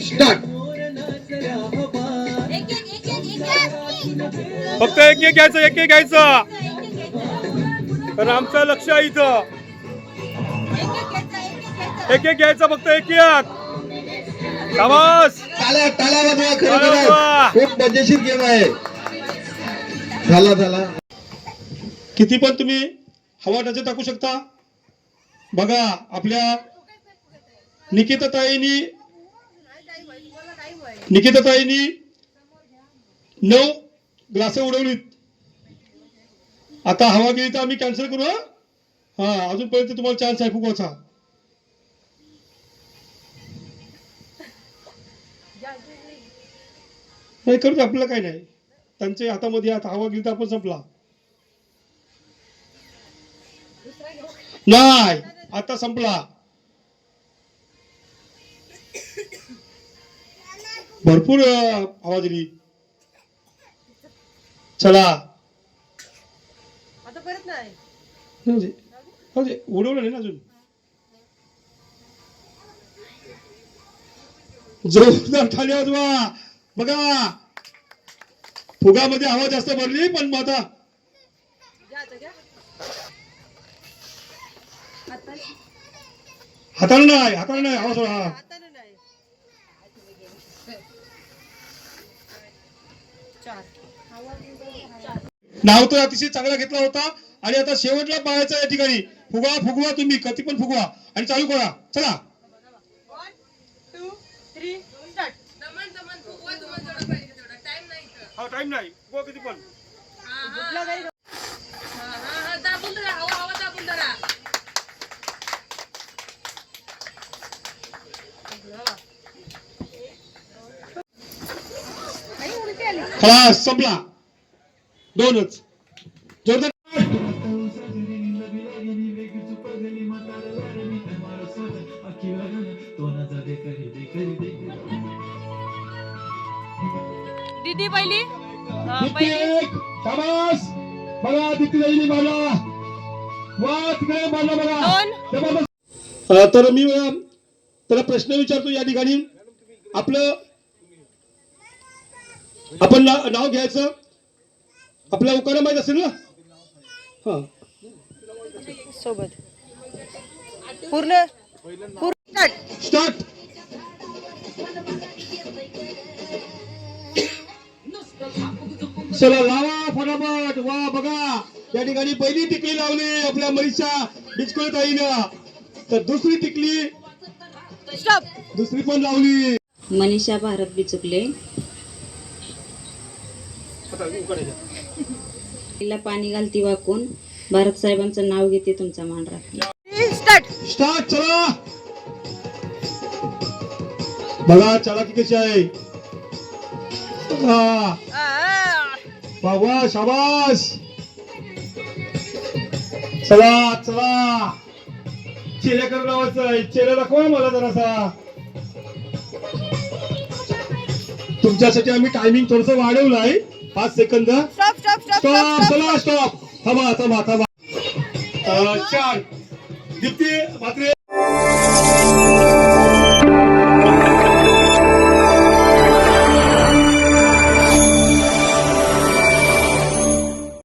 Start. फक्त एक एक घ्यायचं, एक एक घ्यायचं. तर आमचं लक्ष आहे इथं. एक एक घ्यायचं, फक्त एक एक. शाबास. टाळ्या टाळ्या वाजवा. खरं खूप मजेशीर गेम आहे. झाला झाला. किती पण तुम्ही हवा टच टाकू शकता. बघा आपल्या निकिताताईंनी 9 ग्लास उडवलीत. आता हवा गेली तर आम्ही कॅन्सल करू. हा अजूनपर्यंत तुम्हाला चान्स आहे फुगवायचा. नाही करू आपल्याला काही नाही. त्यांच्या हातामध्ये आता हवा गेली तर आपण संपला. नाही आता संपला. भरपूर हवा दिली. चला आता परत नाही उडवलं नाही ना अजून. जोरदार खाली वाजवा. बघा फुगामध्ये हवा जास्त भरली पण मग आता हाताने नाही हवा सोडा. नाव तर अतिशय चांगला घेतला होता आणि आता शेवटला पाहायचा या ठिकाणी. फुगवा तुम्ही कधी पण फुगवा आणि चालू करा. चला 1 2 3 स्टार्ट. हा टाइम नाही. फुगवा किती पण. खलास संपला. 2च जोरदार. दीदी पहिली शाबास. बघा तिथे जाईल मला वा तिकडे मला बघा. तर मी त्याला प्रश्न विचारतो या ठिकाणी. आपलं आपण नाव घ्यायचं. आपल्या उकारा माहित असेल ना. हा सोबत पूर्ण स्टार्ट. चला लावा फटाफट. वा बघा या ठिकाणी पहिली टिकली लावली आपल्या मनीषा बिचकुळे ताईनं. तर दुसरी टिकली दुसरी पण लावली मनीषा भारत बिचुकले. तिला पाणी घालती वाकून. भारत साहेबांचं नाव घेते तुमचा मान राखते. स्टार्ट. चला बघा चलाकी कशी आहे. वा शाबास. चला चला चेहऱ्याकडे लावायचं आहे. चेहरा दाखवा मला जरासा. तुमच्यासाठी आम्ही टायमिंग थोडस वाढवलं आहे. 5 सेकंद. स्टॉप. चला स्टॉप. थांबा 4 दीप्ती म्हात्रे.